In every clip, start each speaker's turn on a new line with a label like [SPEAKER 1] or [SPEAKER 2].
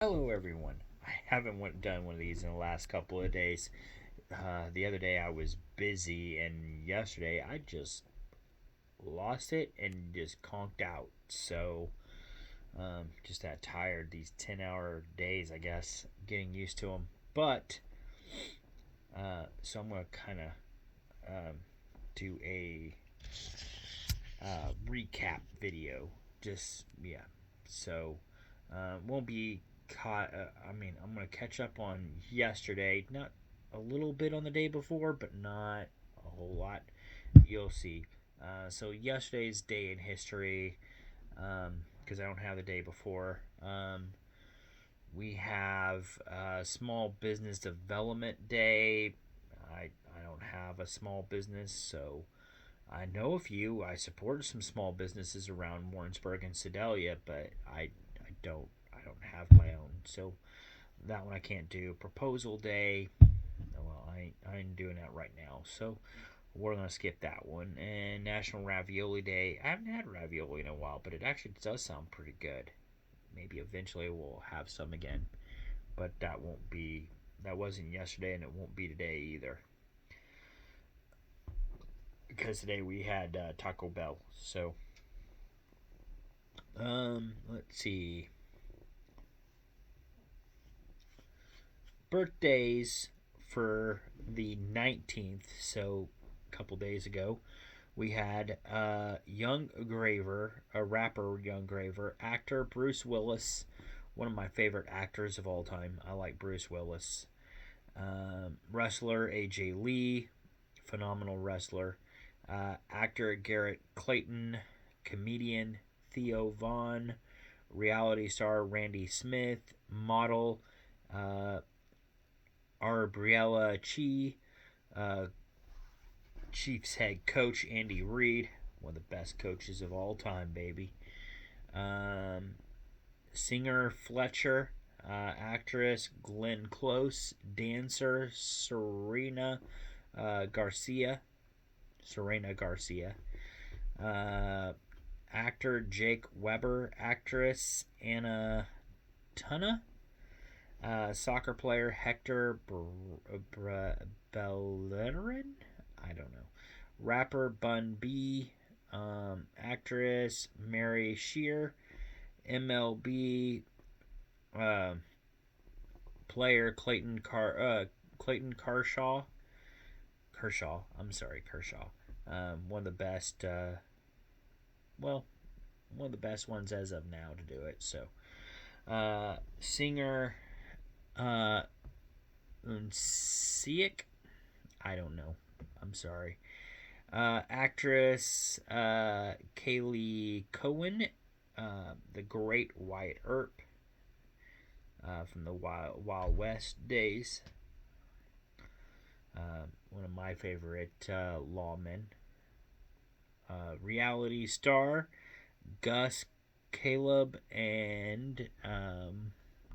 [SPEAKER 1] Hello, everyone. I haven't done one of these in the last couple of days. The other day I was busy, and yesterday I just lost it and just conked out. So, just that tired. These 10-hour days, I guess, getting used to them. But, so I'm going to kind of do a recap video. Just, yeah. So, won't be caught. I'm going to catch up on yesterday. Not a little bit on the day before, but not a whole lot. You'll see. So, yesterday's day in history, because I don't have the day before. We have Small Business Development Day. I don't have a small business, so I know a few. I support some small businesses around Warrensburg and Sedalia, but I don't have my own. So that one I can't do. Proposal Day. Well, I ain't doing that right now. So we're gonna skip that one. And National Ravioli Day. I haven't had ravioli in a while, but it actually does sound pretty good. Maybe eventually we'll have some again, but that won't be. That wasn't yesterday, and it won't be today either. Because today we had Taco Bell. So, let's see. Birthdays for the 19th. So, a couple days ago, we had Young Graver, a rapper Young Graver, actor Bruce Willis, one of my favorite actors of all time. I like Bruce Willis. Wrestler AJ Lee, phenomenal wrestler. Actor Garrett Clayton, comedian Theo Vaughn, reality star Randy Smith, model uh, Arbriella Chi, uh, Chiefs head coach Andy Reid, one of the best coaches of all time, baby. Um, Singer Fletcher, actress Glenn Close, dancer Garcia, Serena Garcia, uh, actor Jake Weber, actress Anna Tunna, soccer player Hector Bellerin, I don't know, rapper Bun B, actress Mary Shear, MLB uh, player Clayton Kershaw. I'm sorry, Kershaw. One of the best. Well, one of the best ones as of now to do it. So, singer uh, Unsiak. I don't know. I'm sorry. Actress Kaylee Cohen, the Great Wyatt Earp from the Wild West days. One of my favorite lawmen. Reality star Gus Caleb and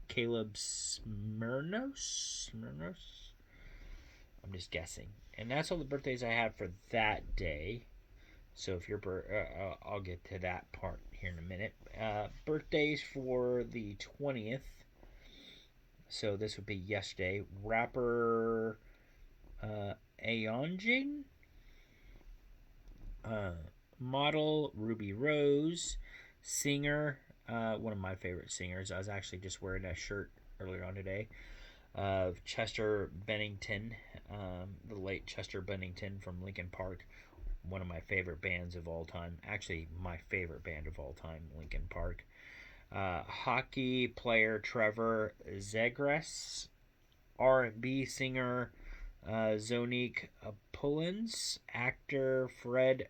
[SPEAKER 1] Caleb Smirnos. I'm just guessing. And that's all the birthdays I have for that day. So if I'll get to that part here in a minute. Birthdays for the 20th. So this would be yesterday. Rapper Aeonjin, model Ruby Rose, singer, one of my favorite singers. I was actually just wearing a shirt earlier on today of Chester Bennington, the late Chester Bennington from Linkin Park, one of my favorite bands of all time. Actually, my favorite band of all time, Linkin Park. Hockey player Trevor Zegras, R&B singer Zonique Pullins, actor Fred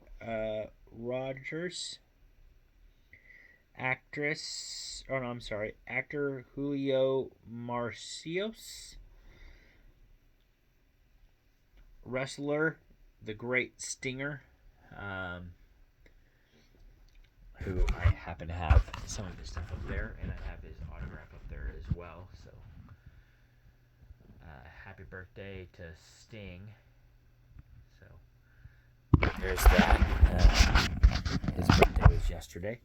[SPEAKER 1] Rogers, actor Julio Marcios, wrestler the Great Stinger, who I happen to have some of his stuff up there, and I have his autograph up there as well. So, happy birthday to Sting. So, there's that. His birthday was yesterday.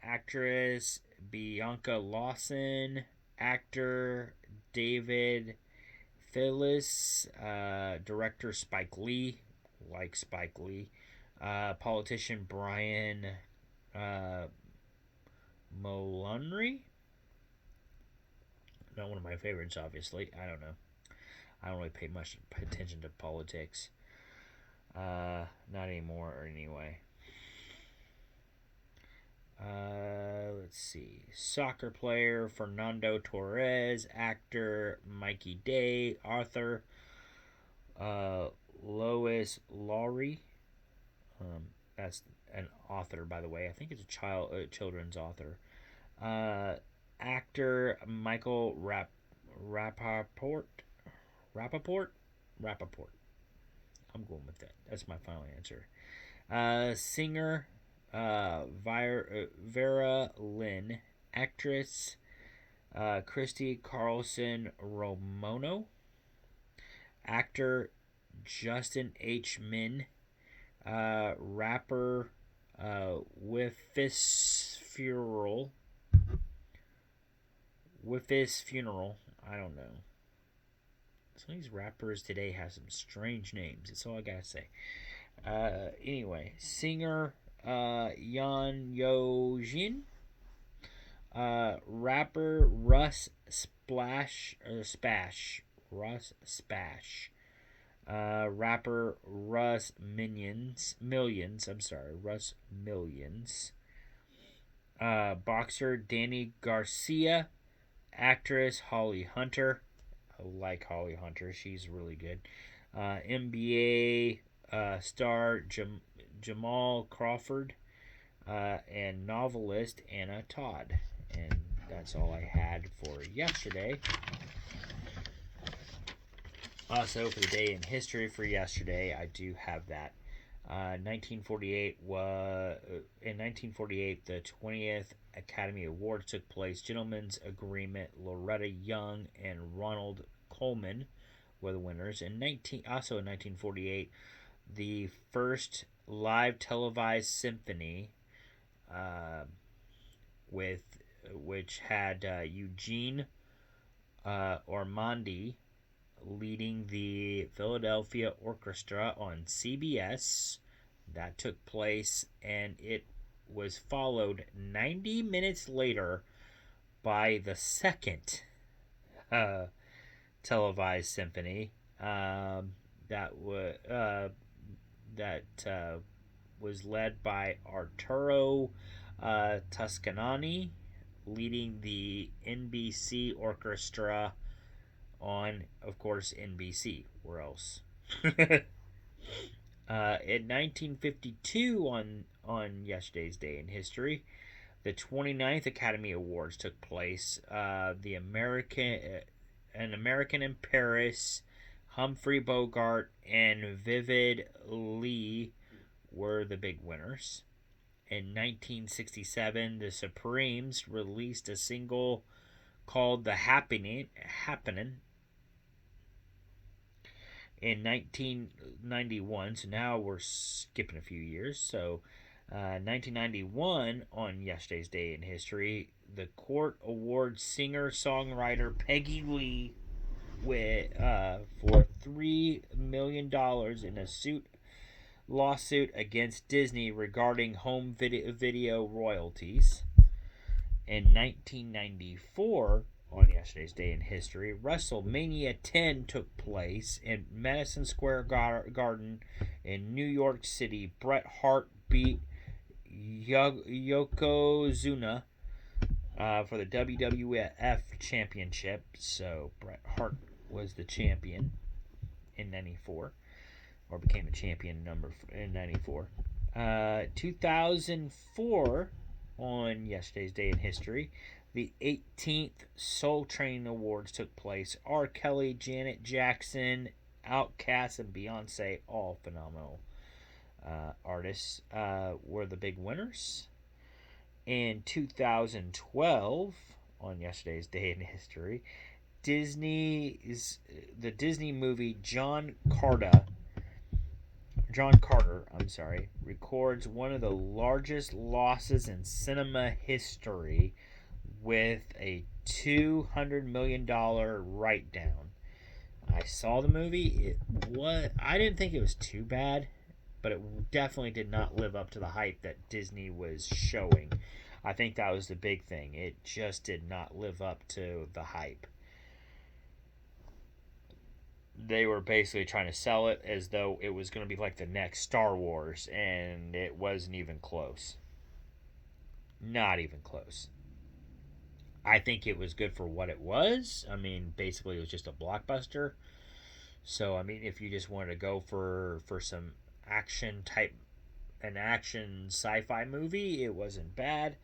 [SPEAKER 1] Actress Bianca Lawson. Actor David Phyllis. Director Spike Lee. Like Spike Lee. Politician Brian uh, Mulroney. Not one of my favorites, obviously. I don't know. I don't really pay much attention to politics. Not anymore, anyway. Let's see. Soccer player Fernando Torres. Actor Mikey Day. Author Lois Lowry. That's an author, by the way. I think it's a children's author. Actor Michael Rappaport. Rappaport. I'm going with that. That's my final answer. Singer Vera Lynn. Actress Christy Carlson Romono. Actor Justin H. Min. Rapper With Funeral. I don't know. Some of these rappers today have some strange names. That's all I gotta say. Anyway, singer Yan Yo Jin. Rapper Russ Spash. Rapper Russ Millions. I'm sorry, Russ Millions. Boxer Danny Garcia. Actress Holly Hunter. I like Holly Hunter. She's really good. NBA star Jamal Crawford. And novelist Anna Todd. And that's all I had for yesterday. Also, for the day in history for yesterday, I do have that. 1948 in 1948 the 20th Academy Awards took place. Gentlemen's Agreement, Loretta Young and Ronald Coleman were the winners. Also in 1948, the first live televised symphony, which had Eugene Ormandy leading the Philadelphia Orchestra on CBS. That took place, and it was followed 90 minutes later by the second televised symphony that was led by Arturo Toscanini, leading the NBC Orchestra on, of course, NBC. Where else? In 1952, on yesterday's day in history, the 29th Academy Awards took place. An American in Paris, Humphrey Bogart and Vivid Lee were the big winners. In 1967, the Supremes released a single called "The Happening." In 1991, so now we're skipping a few years. So, 1991, on yesterday's day in history, the court awards singer-songwriter Peggy Lee for $3 million in a lawsuit against Disney regarding home video royalties. In 1994, on yesterday's day in history, WrestleMania 10 took place in Madison Square Garden in New York City. Bret Hart beat Yokozuna for the WWF Championship. So Bret Hart was the champion in 94, or became a champion in 94. 2004, on yesterday's day in history, the 18th Soul Train Awards took place. R. Kelly, Janet Jackson, Outkast, and Beyonce, all phenomenal artists, were the big winners. In 2012, on yesterday's day in history, the Disney movie John Carter John Carter, I'm sorry, records one of the largest losses in cinema history with a $200 million write down. I saw the movie. I didn't think it was too bad, but it definitely did not live up to the hype that Disney was showing. I think that was the big thing. It just did not live up to the hype. They were basically trying to sell it as though it was going to be like the next Star Wars, and it wasn't even close. Not even close. I think it was good for what it was. I mean, basically, it was just a blockbuster. So, I mean, if you just wanted to go for some action type, an action sci-fi movie, it wasn't bad.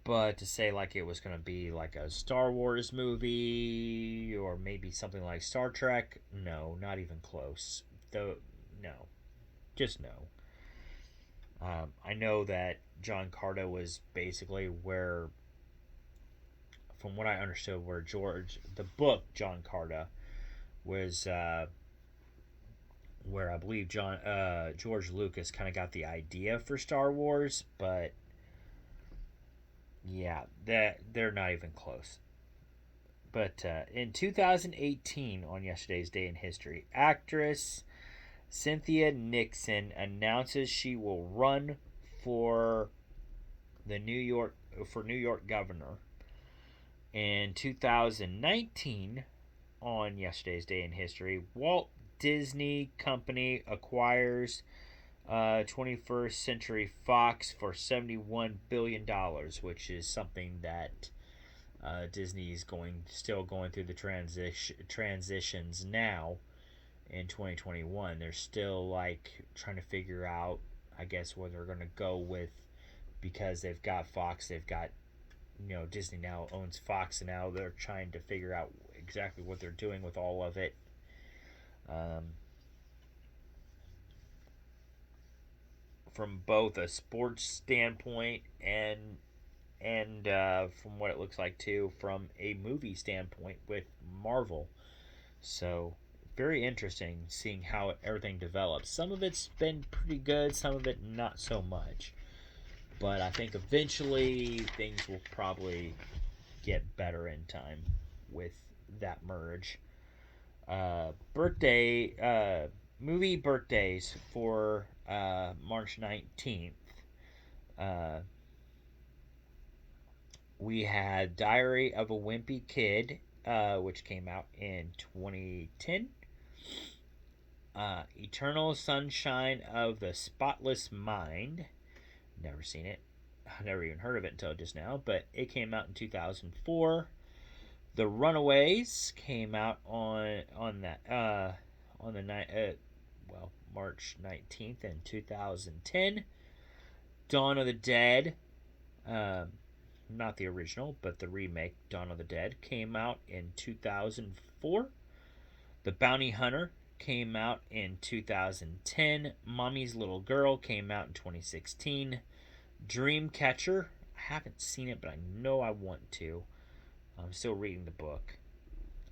[SPEAKER 1] But to say like it was going to be like a Star Wars movie or maybe something like Star Trek, no, not even close. Though, no, just no. I know that John Carter was basically where, from what I understood, where the book John Carter was, where I believe George Lucas kind of got the idea for Star Wars, but yeah, that they're not even close. But in 2018, on yesterday's day in history, actress Cynthia Nixon announces she will run for the New York governor. In 2019, on yesterday's day in history, Walt Disney Company acquires 21st Century Fox for $71 billion, which is something that Disney is still going through the transitions now in 2021. They're still like trying to figure out, I guess, where they're going to go with, because they've got Fox, they've got, Disney now owns Fox, and now they're trying to figure out exactly what they're doing with all of it. Um, from both a sports standpoint and from what it looks like too from a movie standpoint with Marvel. So very interesting seeing how everything develops. Some of it's been pretty good, some of it not so much. But I think eventually things will probably get better in time with that merge. Birthday movie birthdays for March 19th. Uh, we had Diary of a Wimpy Kid, which came out in 2010. Eternal Sunshine of the Spotless Mind. Never seen it. I never even heard of it until just now, but it came out in 2004. The Runaways came out on the night March 19th in 2010. Dawn of the Dead, um, not the original, but the remake Dawn of the Dead came out in 2004. The Bounty Hunter came out in 2010. Mommy's Little Girl came out in 2016. Dreamcatcher, I haven't seen it, but I know I want to. I'm still reading the book.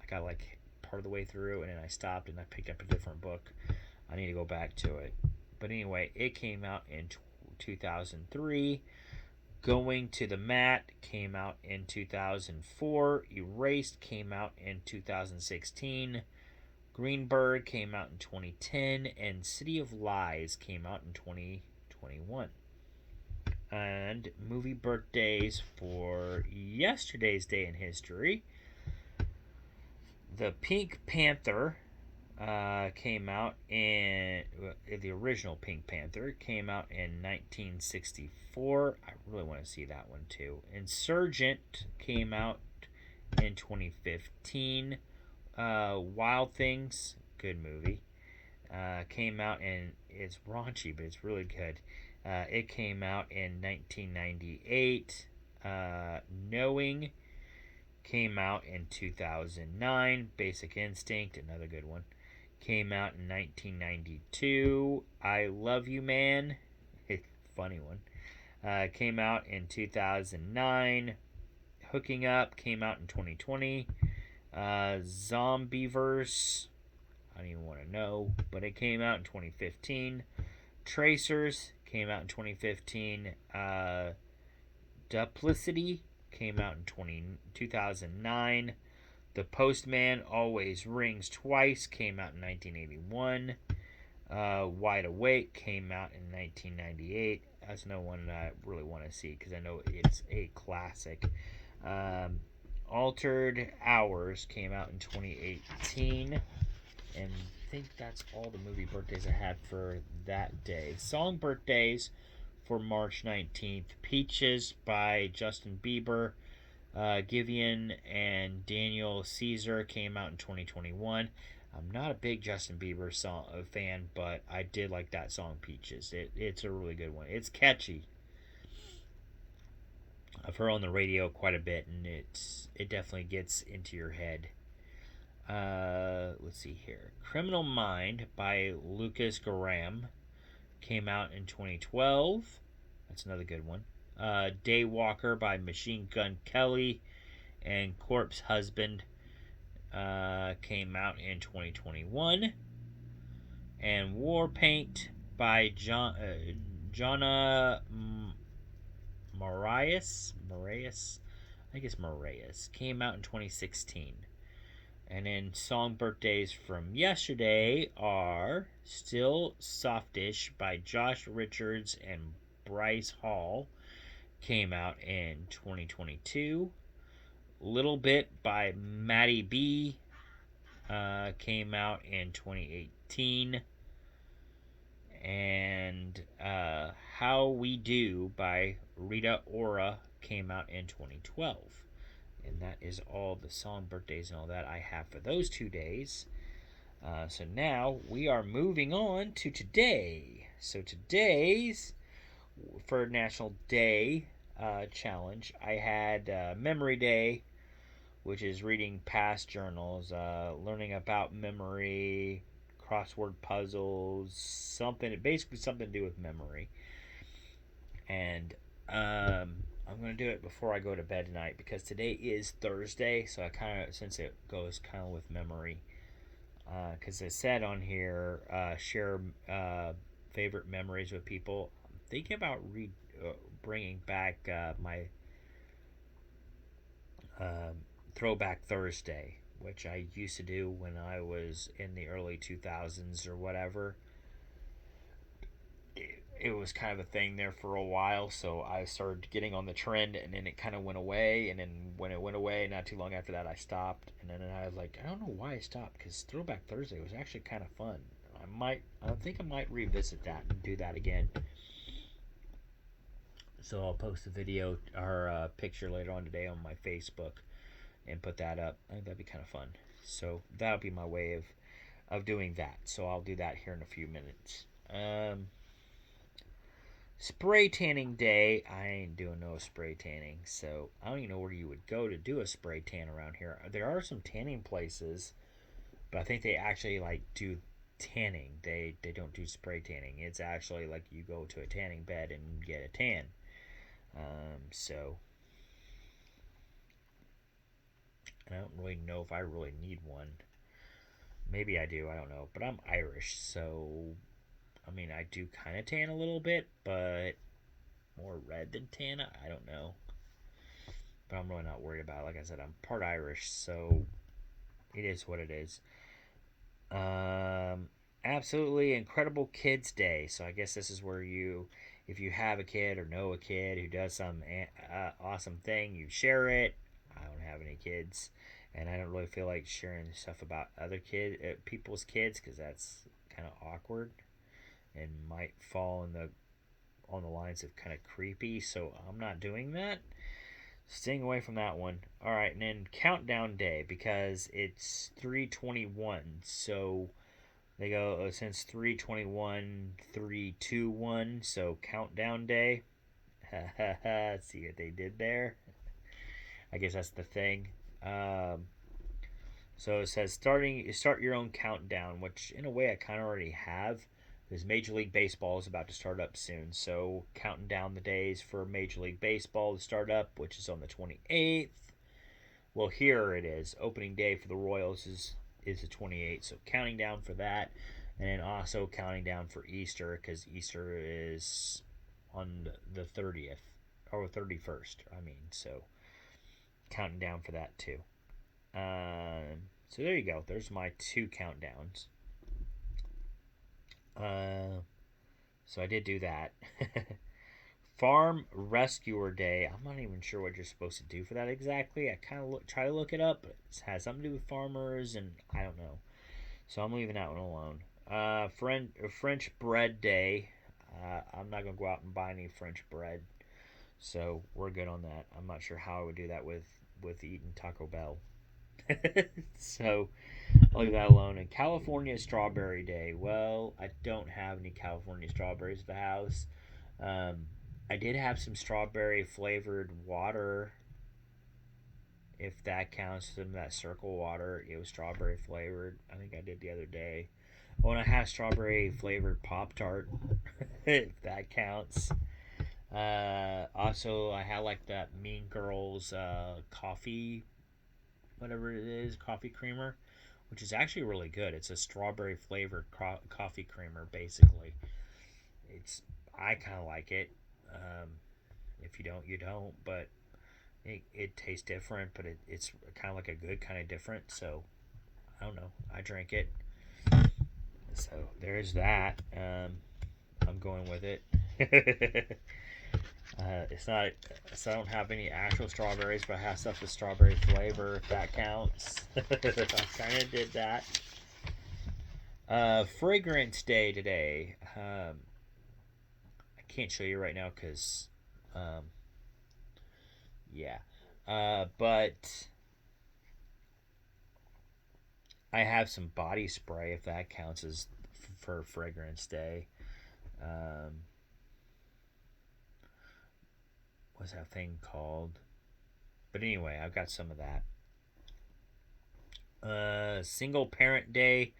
[SPEAKER 1] I got like part of the way through, and then I stopped and I picked up a different book. I need to go back to it. But anyway, it came out in 2003. Going to the Mat came out in 2004. Erased came out in 2016. Greenberg came out in 2010. And City of Lies came out in 2021. And movie birthdays for yesterday's day in history. The Pink Panther came out in the original Pink Panther came out in 1964. I really want to see that one too. Insurgent came out in 2015. Wild Things, good movie, came out, and it's raunchy, but it's really good. It came out in 1998. Knowing came out in 2009. Basic Instinct, another good one, came out in 1992. I Love You Man, funny one, came out in 2009. Hooking Up came out in 2020. Zombieverse, don't even want to know, but it came out in 2015. Tracers came out in 2015. Duplicity came out in 2009. The Postman Always Rings Twice came out in 1981. Wide Awake came out in 1998. That's no one that I really want to see because I know it's a classic. Altered Hours came out in 2018. And I think that's all the movie birthdays I had for that day. Song birthdays for March 19th. Peaches by Justin Bieber. Giveon and Daniel Caesar came out in 2021. I'm not a big Justin Bieber fan, but I did like that song Peaches. It's a really good one. It's catchy. I've heard on the radio quite a bit, and it definitely gets into your head. Let's see here. Criminal Mind by Lucas Graham came out in 2012. That's another good one. Daywalker by Machine Gun Kelly and Corpse Husband came out in 2021. And Warpaint by Jonna Marias, I think it's Marias, came out in 2016. And then song birthdays from yesterday are Still Softish by Josh Richards and Bryce Hall, came out in 2022. Little Bit by Maddie B came out in 2018. And How We Do by Rita Ora came out in 2012. And that is all the song birthdays and all that I have for those 2 days. So now we are moving on to today. So today's for National Day challenge, I had Memory Day, which is reading past journals, learning about memory, crossword puzzles, basically something to do with memory. And I'm going to do it before I go to bed tonight because today is Thursday, so since it goes kind of with memory, because it said on here, share favorite memories with people. I'm thinking about bringing back my Throwback Thursday, which I used to do when I was in the early 2000s or whatever. It was kind of a thing there for a while, so I started getting on the trend, and then it kind of went away, and then when it went away, not too long after that, I stopped, and then I was like, I don't know why I stopped, because Throwback Thursday was actually kind of fun. I think I might revisit that and do that again. So I'll post a video or a picture later on today on my Facebook and put that up. I think that'd be kind of fun. So that'll be my way of doing that. So I'll do that here in a few minutes. Spray tanning day. I ain't doing no spray tanning, so I don't even know where you would go to do a spray tan around here. There are some tanning places, but I think they actually do tanning. They don't do spray tanning. It's actually like you go to a tanning bed and get a tan. So I don't really know if I really need one. Maybe I do. I don't know. But I'm Irish, so I mean, I do kind of tan a little bit, but more red than tan. I don't know. But I'm really not worried about it. Like I said, I'm part Irish, so it is what it is. Absolutely incredible Kids Day. So I guess this is where if you have a kid or know a kid who does some awesome thing, you share it. I don't have any kids, and I don't really feel like sharing stuff about other people's kids, because that's kind of awkward and might fall on the lines of kind of creepy. So I'm not doing that. Staying away from that one. All right, and then Countdown Day, because it's 3/21. So they go since 3/21, 3/2/1. So Countdown Day. See what they did there. I guess that's the thing. So it says start your own countdown, which in a way I kind of already have, because Major League Baseball is about to start up soon. So counting down the days for Major League Baseball to start up, which is on the 28th. Well, here it is. Opening day for the Royals is is the 28th. So counting down for that, and then also counting down for Easter because Easter is on the 30th or 31st. I mean, so counting down for that too. So there you go. There's my 2 countdowns. So I did do that. Farm Rescuer Day. I'm not even sure what you're supposed to do for that exactly. I kind of try to look it up. But it has something to do with farmers, and I don't know. So I'm leaving that one alone. French Bread Day. I'm not gonna go out and buy any French bread, so we're good on that. I'm not sure how I would do that with eating Taco Bell. So I'll leave that alone. And California Strawberry Day. Well, I don't have any California strawberries at the house. Um, I did have some strawberry flavored water, if that counts. Some of that Circle water, it was strawberry flavored. I think I did the other day. Oh, and I have strawberry flavored Pop Tart, if that counts. Also, I had like that Mean Girls coffee, whatever it is, coffee creamer, which is actually really good. It's a strawberry flavored coffee creamer, basically. It's I kind of like it. Um, if you don't, you don't. But it tastes different, but it's kind of like a good kind of different. So I don't know. I drink it. So there's that. I'm going with it. It's not. So I don't have any actual strawberries, but I have stuff with strawberry flavor. If that counts, I kind of did that. Fragrance Day today. I can't show you right now because, um, yeah. But I have some body spray if that counts as for Fragrance Day. Um, what's that thing called? But anyway, I've got some of that. Single Parent Day.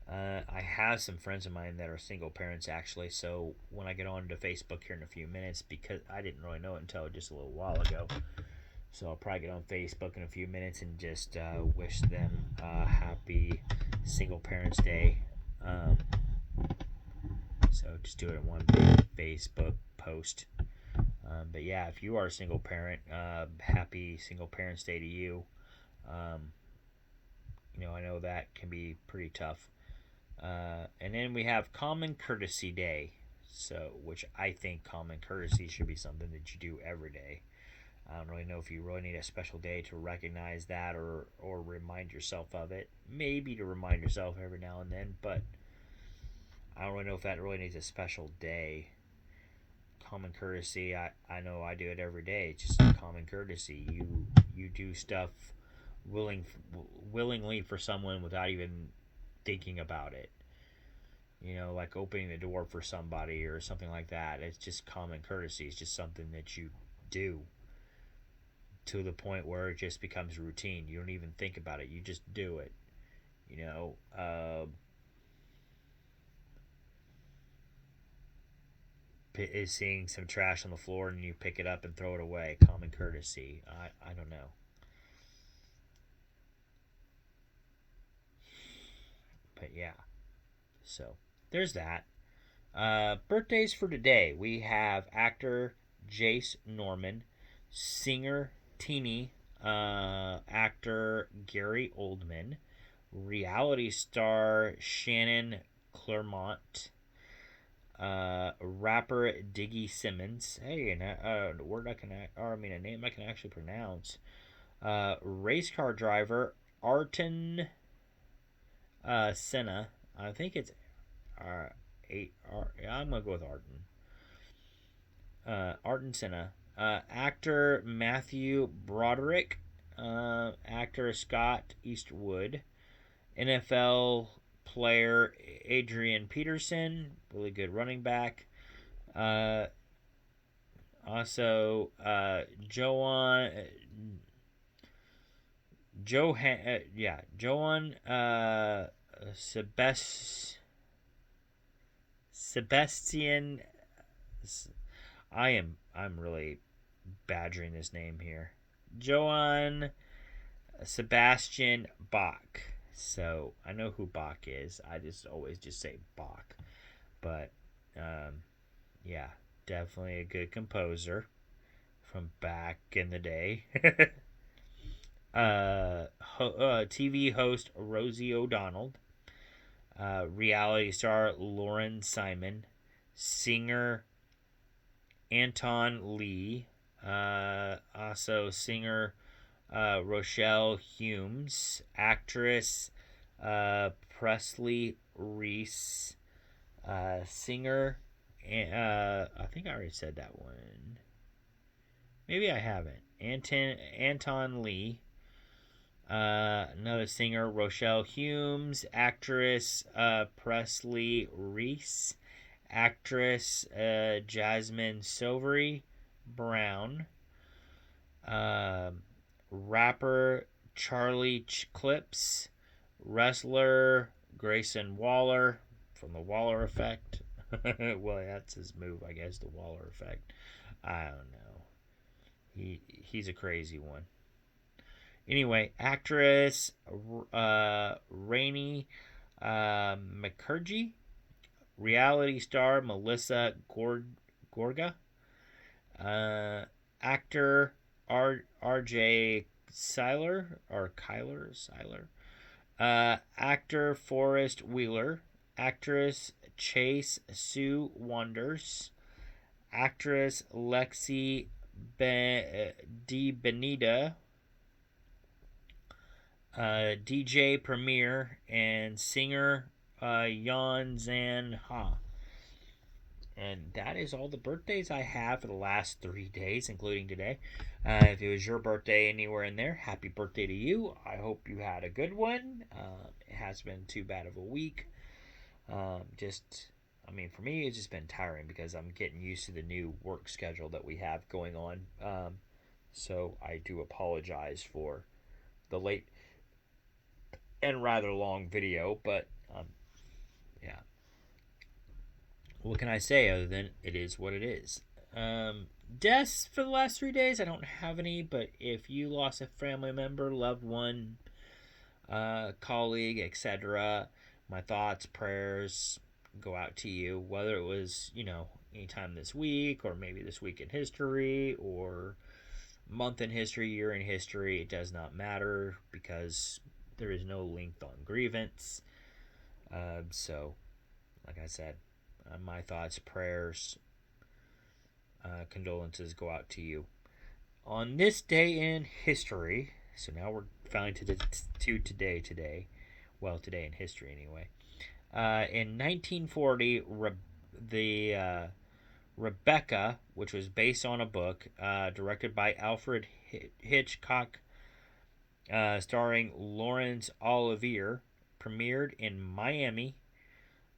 [SPEAKER 1] I have some friends of mine that are single parents actually. So when I get on to Facebook here in a few minutes, because I didn't really know it until just a little while ago, so I'll probably get on Facebook in a few minutes and just wish them happy Single Parents Day. Um, so just do it in one big Facebook post. But yeah, if you are a single parent, happy Single Parents Day to you. Um, I know that can be pretty tough. And then we have Common Courtesy Day, so which I think common courtesy should be something that you do every day. I don't really know if you really need a special day to recognize that or remind yourself of it. Maybe to remind yourself every now and then, but I don't really know if that really needs a special day. Common courtesy, I know I do it every day. It's just common courtesy. You do stuff willing willingly for someone without even thinking about it. Like opening the door for somebody or something like that. It's just common courtesy. It's just something that you do to the point where it just becomes routine. You don't even think about it. You just do it. You know, is seeing some trash on the floor and you pick it up and throw it away. Common courtesy. I don't know. But yeah. So there's that. Birthdays for today. We have actor Jace Norman, singer Teeny, actor Gary Oldman, reality star Shannon Claremont, rapper Diggy Simmons. Hey, a word I can, or I mean a name I can actually pronounce. Race car driver Arton Senna. I think it's uh, I'm gonna go with Arton. Arton Senna. Actor Matthew Broderick. Actor Scott Eastwood. NFL player Adrian Peterson, really good running back. Uh, also, Joan, Joan Sebastian. I'm really badgering this name here. Joan Sebastian Bach. So I know who Bach is. I just always just say Bach. But yeah, definitely a good composer from back in the day. TV host Rosie O'Donnell, reality star Lauren Simon, singer Anton Lee, also singer Rochelle Humes, actress Presley Reese, singer. I think I already said that one. Maybe I haven't. Anton Lee, another singer Rochelle Humes, actress Presley Reese, actress Jasmine Silvery Brown, uh, rapper Charlie Clips, wrestler Grayson Waller from the Waller Effect. Well, that's his move, I guess. The Waller Effect. I don't know. He's a crazy one. Anyway, actress Rainey McCurgy, reality star Melissa Gorga, uh, actor R.J. Seiler, actor Forrest Wheeler, actress Chase Sue Wonders, actress Lexi Benita, DJ Premier, and singer Yan Zan Ha. And that is all the birthdays I have for the last 3 days, including today. If it was your birthday anywhere in there, happy birthday to you. I hope you had a good one. It has been too bad of a week. For me, it's just been tiring because I'm getting used to the new work schedule that we have going on. So I do apologize for the late and rather long video, but yeah. What can I say other than it is what it is? Deaths for the last 3 days, I don't have any, but if you lost a family member, loved one, colleague, etc., my thoughts, prayers go out to you, whether it was, anytime this week, or maybe this week in history, or month in history, year in history. It does not matter because there is no length on grievance. So, like I said, my thoughts, prayers, condolences go out to you. On this day in history, so now we're finally to today. Well, today in history anyway. In 1940, the Rebecca, which was based on a book directed by Alfred Hitchcock, starring Laurence Olivier, premiered in Miami,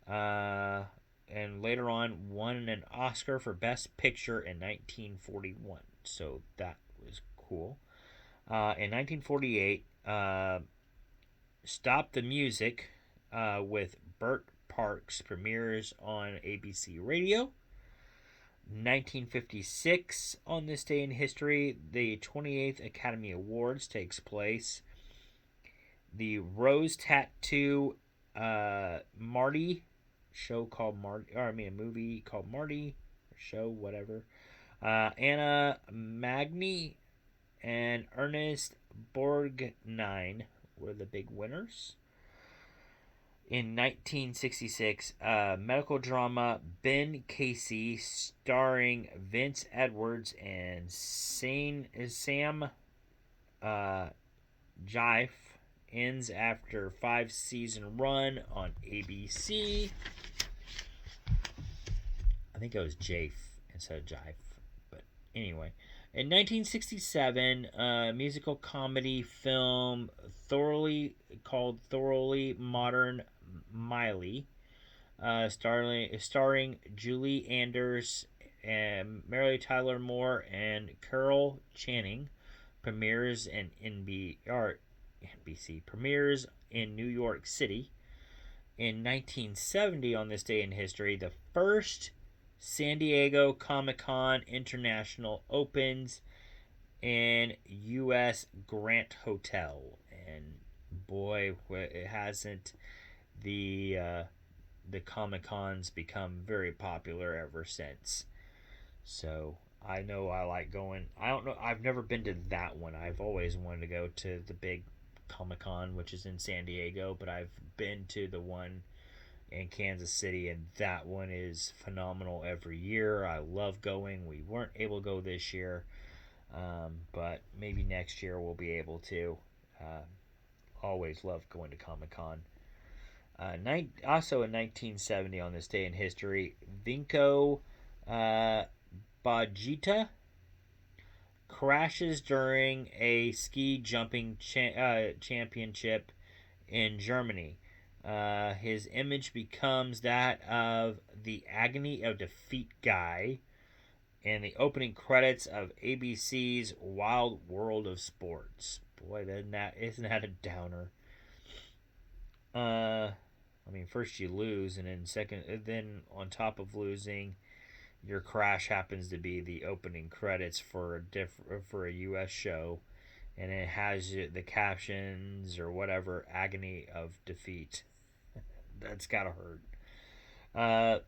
[SPEAKER 1] and later on won an Oscar for Best Picture in 1941. So that was cool. In 1948, Stop the Music with Burt Parks premieres on ABC Radio. 1956, on this day in history, the 28th Academy Awards takes place. The Rose Tattoo Marty show called Marty, a movie called Marty, show, whatever. Anna Magni and Ernest Borgnine were the big winners. In 1966, medical drama Ben Casey, starring Vince Edwards and Sam Jife, ends after 5-season run on ABC. I think it was Jafe instead of Jive. But anyway. In 1967, musical comedy film Thoroughly Modern Miley, starring Julie Andrews and Mary Tyler Moore and Carol Channing, premieres in NBC premieres in New York City. In 1970, on this day in history, the first San Diego Comic-Con International opens in U.S. Grant Hotel. And boy, it hasn't the the Comic Cons become very popular ever since. So I know I like going. I don't know. I've never been to that one. I've always wanted to go to the big Comic Con, which is in San Diego, but I've been to the one in Kansas City, and that one is phenomenal every year. I love going. We weren't able to go this year, but maybe next year we'll be able to. Uh, Always loved going to Comic Con. Also in 1970, on this day in history, Vinko uh, Bajita crashes during a ski jumping championship in Germany. His image becomes that of the agony of defeat guy in the opening credits of ABC's Wild World of Sports. Boy, isn't that a downer? I mean, first you lose, and then on top of losing, your crash happens to be the opening credits for a U.S. show, and it has the captions or whatever, agony of defeat. That's gotta hurt. Uh,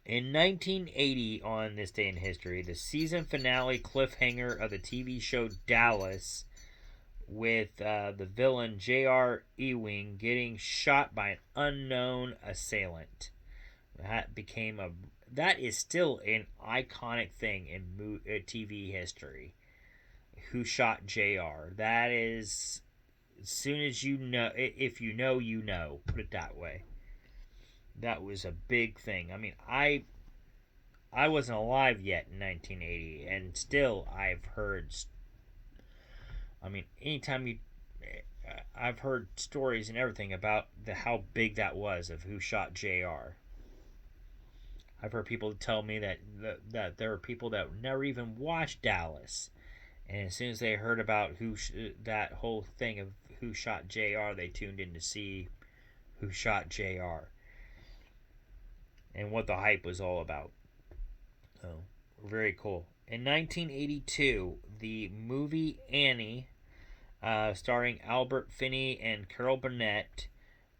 [SPEAKER 1] in 1980, on this day in history, the season finale cliffhanger of the TV show Dallas, with the villain J.R. Ewing getting shot by an unknown assailant. That became a that is still an iconic thing in TV history. Who shot J.R.? That is, as soon as you know, if you know, you know. Put it that way. That was a big thing. I mean, I wasn't alive yet in 1980, and still I've heard. I mean, anytime you, I've heard stories and everything about how big that was of who shot Jr. I've heard people tell me that there were people that never even watched Dallas, and as soon as they heard about that whole thing of who shot Jr., they tuned in to see who shot Jr. and what the hype was all about. Oh, very cool. In 1982, the movie Annie, starring Albert Finney and Carol Burnett,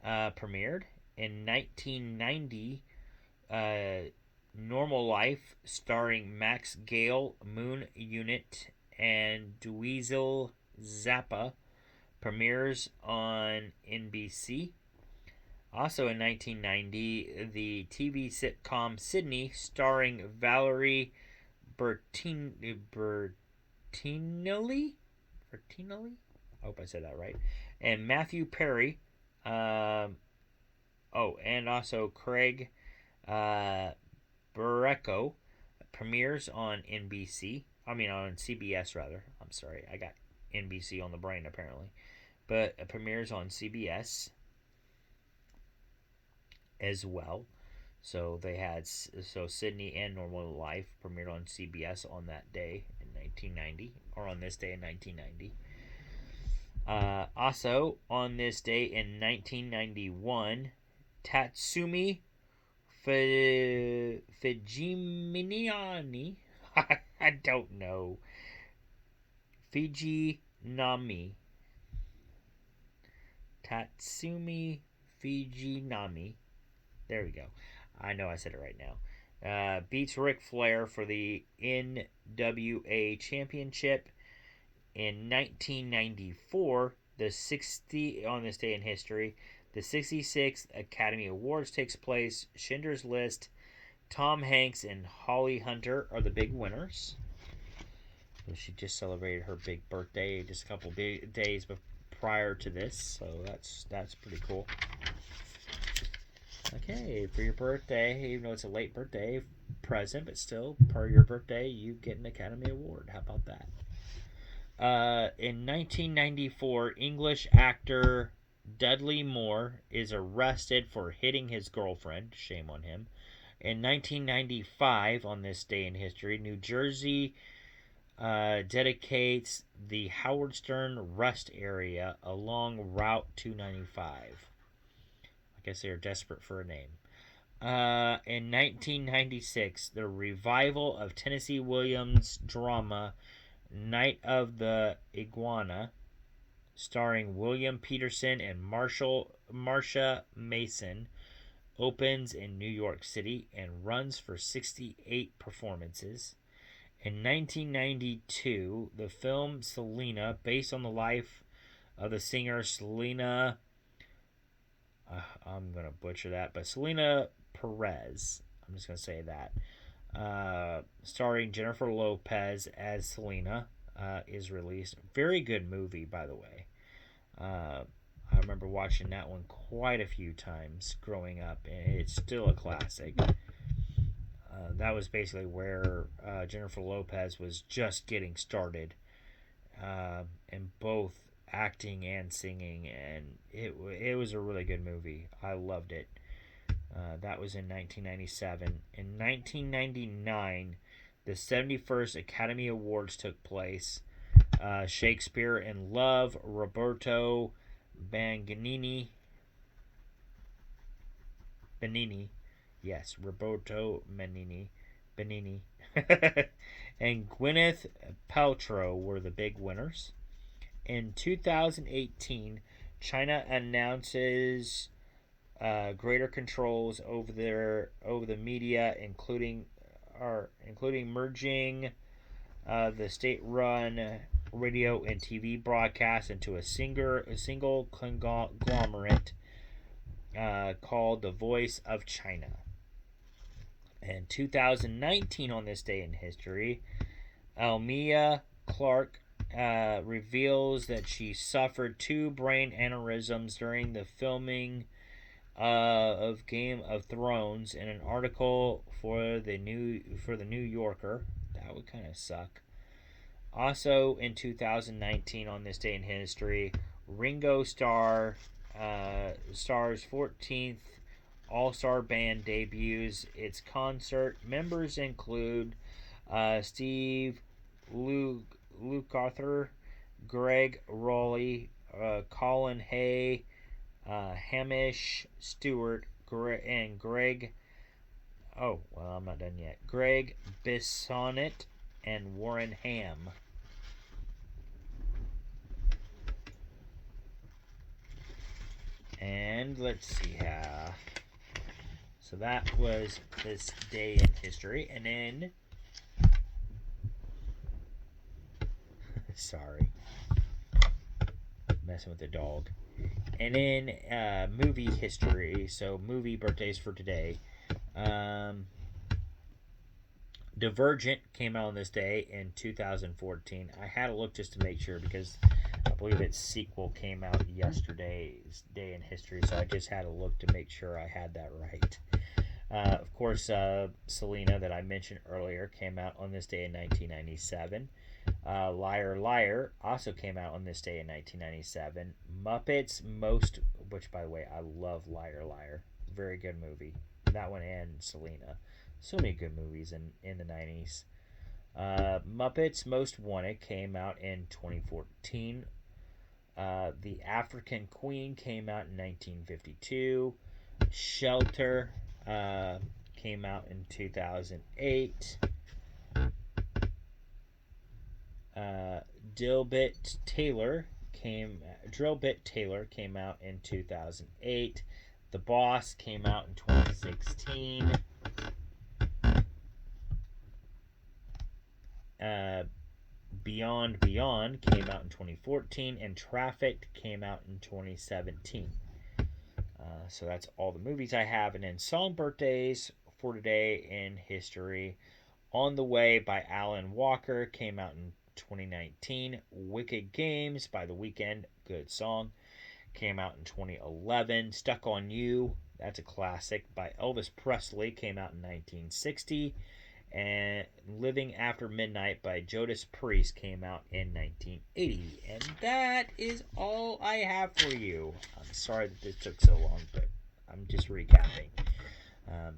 [SPEAKER 1] premiered. In 1990, Normal Life, starring Max Gale, Moon Unit, and Dweezil Zappa, premieres on NBC. Also in 1990, the TV sitcom Sydney, starring Valerie Bertinelli? Bertinelli? I hope I said that right. And Matthew Perry. And also Craig uh, Barreco, premieres on NBC. I mean, on CBS, rather. I'm sorry. I got NBC on the brain, apparently. But it premieres on CBS as well. So they had Sydney and Normal Life premiered on CBS on that day in 1990, or on this day in 1990. Also on this day in 1991, Tatsumi Fujiminiani. I don't know. Fujinami. Tatsumi Fujinami. There we go. I know I said it right now. Beats Ric Flair for the NWA Championship. In 1994, the 60 on this day in history, the 66th Academy Awards takes place. Schindler's List, Tom Hanks, and Holly Hunter are the big winners. So she just celebrated her big birthday just a couple days prior to this, so that's pretty cool. Okay, for your birthday, even though it's a late birthday present, but still, per your birthday, you get an Academy Award. How about that? In 1994, English actor Dudley Moore is arrested for hitting his girlfriend. Shame on him. In 1995, on this day in history, New Jersey dedicates the Howard Stern rest area along Route 295. I guess they are desperate for a name. In 1996, the revival of Tennessee Williams' drama Night of the Iguana starring William Peterson and Marsha Mason, opens in New York City and runs for 68 performances. In 1992, the film Selena, based on the life of the singer Selena, I'm going to butcher that, but Selena Perez, I'm just going to say that, starring Jennifer Lopez as Selena, is released. Very good movie, by the way. I remember watching that one quite a few times growing up, and it's still a classic. That was basically where Jennifer Lopez was just getting started in both acting and singing, and it was a really good movie. I loved it. That was in 1997. In 1999, the 71st Academy Awards took place. Shakespeare in Love, Roberto Benini, yes, Roberto Benini, and Gwyneth Paltrow were the big winners. In 2018, China announces greater controls over the media, including merging the state-run radio and TV broadcast into a single conglomerate called the Voice of China. In 2019, on this day in history, Emilia Clarke reveals that she suffered 2 brain aneurysms during the filming of Game of Thrones in an article for the New Yorker. That would kind of suck. Also, in 2019, on this day in history, Ringo Starr's 14th All-Star Band debuts its concert. Members include Steve Lukather, Greg Rowley, Colin Hay, Hamish Stewart, and Greg. Oh, well, I'm not done yet. Greg Bissonette and Warren Ham. And let's see how. So that was this day in history. And then. Sorry. Messing with the dog. And in movie history, so movie birthdays for today. Divergent came out on this day in 2014. I had to look just to make sure because I believe its sequel came out yesterday's day in history, so I just had to look to make sure I had that right. Of course, Selena, that I mentioned earlier, came out on this day in 1997. Liar Liar also came out on this day in 1997. Muppets Most, which by the way, I love Liar Liar. Very good movie. That one and Selena. So many good movies in the 90s. Muppets Most Wanted came out in 2014. The African Queen came out in 1952. Shelter came out in 2008. Drillbit Taylor came out in 2008. The Boss came out in 2016. Beyond came out in 2014, and Trafficked came out in 2017. So that's all the movies I have. And then song birthdays for today in history. On the Way by Alan Walker came out in 2019. Wicked Games by The Weeknd, good song, came out in 2011. Stuck on You, that's a classic, by Elvis Presley, came out in 1960. And Living After Midnight by Judas Priest came out in 1980. And that is all I have for you. I'm sorry that this took so long, but I'm just recapping. I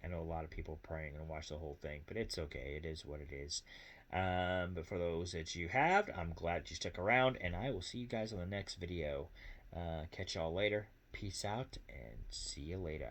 [SPEAKER 1] know a lot of people are probably going to watch the whole thing, but it's okay. It is what it is. But for those that you have, I'm glad you stuck around, and I will see you guys on the next video. Catch y'all later. Peace out, and see you later.